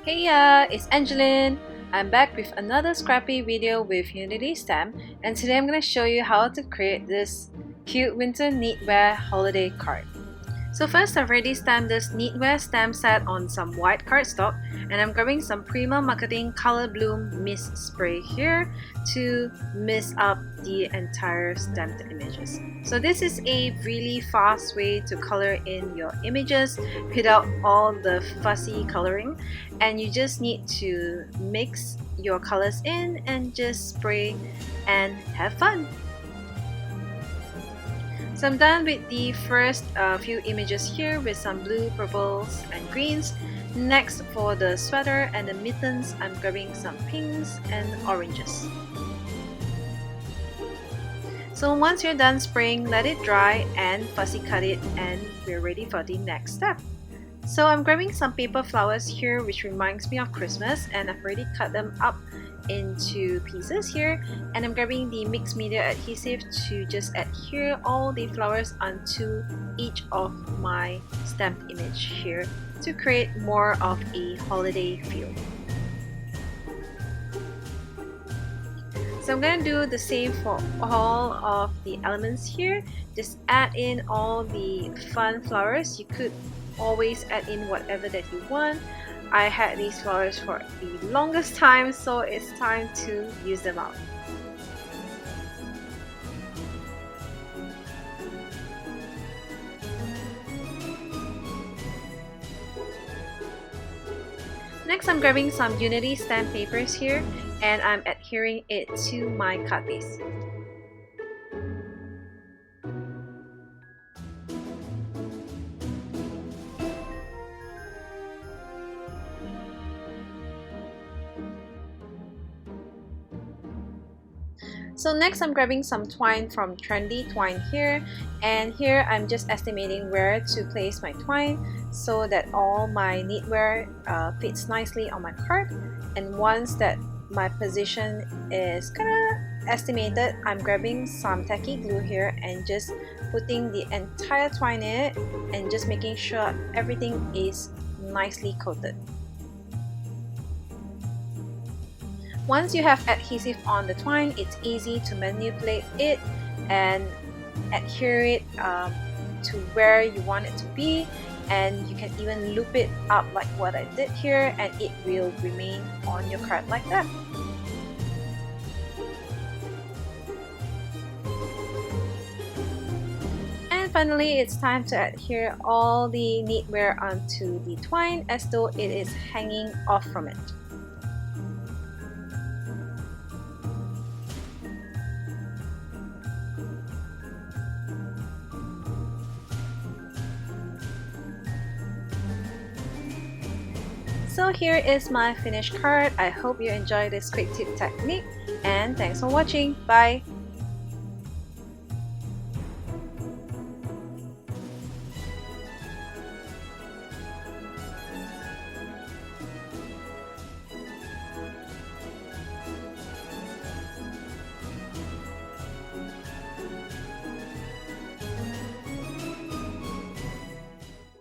Hey it's Angeline. I'm back with another scrappy video with Unity Stamp, and today I'm going to show you how to create this cute winter knitwear holiday card. So first, I've already stamped this knitwear stamp set on some white cardstock, and I'm grabbing some Prima Marketing Color Bloom Mist Spray here to mist up the entire stamped images. So this is a really fast way to color in your images without all the fussy coloring, and you just need to mix your colors in and just spray and have fun. So I'm done with the first few images here with some blue, purples, and greens. Next, for the sweater and the mittens, I'm grabbing some pinks and oranges. So once you're done spraying, let it dry and fussy cut it, and we're ready for the next step. So I'm grabbing some paper flowers here, which reminds me of Christmas, and I've already cut them up into pieces here, and I'm grabbing the mixed media adhesive to just adhere all the flowers onto each of my stamped image here to create more of a holiday feel. So I'm going to do the same for all of the elements here. Just add in all the fun flowers. You could always add in whatever that you want. I had these flowers for the longest time, so it's time to use them out. Next, I'm grabbing some Unity stamp papers here, and I'm adhering it to my cut base. So next, I'm grabbing some twine from Trendy Twine here, and here I'm just estimating where to place my twine so that all my knitwear fits nicely on my card. And once that my position is kind of estimated, I'm grabbing some tacky glue here and just putting the entire twine in it and just making sure everything is nicely coated. Once you have adhesive on the twine, it's easy to manipulate it and adhere it to where you want it to be, and you can even loop it up like what I did here, and it will remain on your card like that. And finally, it's time to adhere all the knitwear onto the twine as though it is hanging off from it. So here is my finished card. I hope you enjoyed this quick tip technique, and thanks for watching. Bye!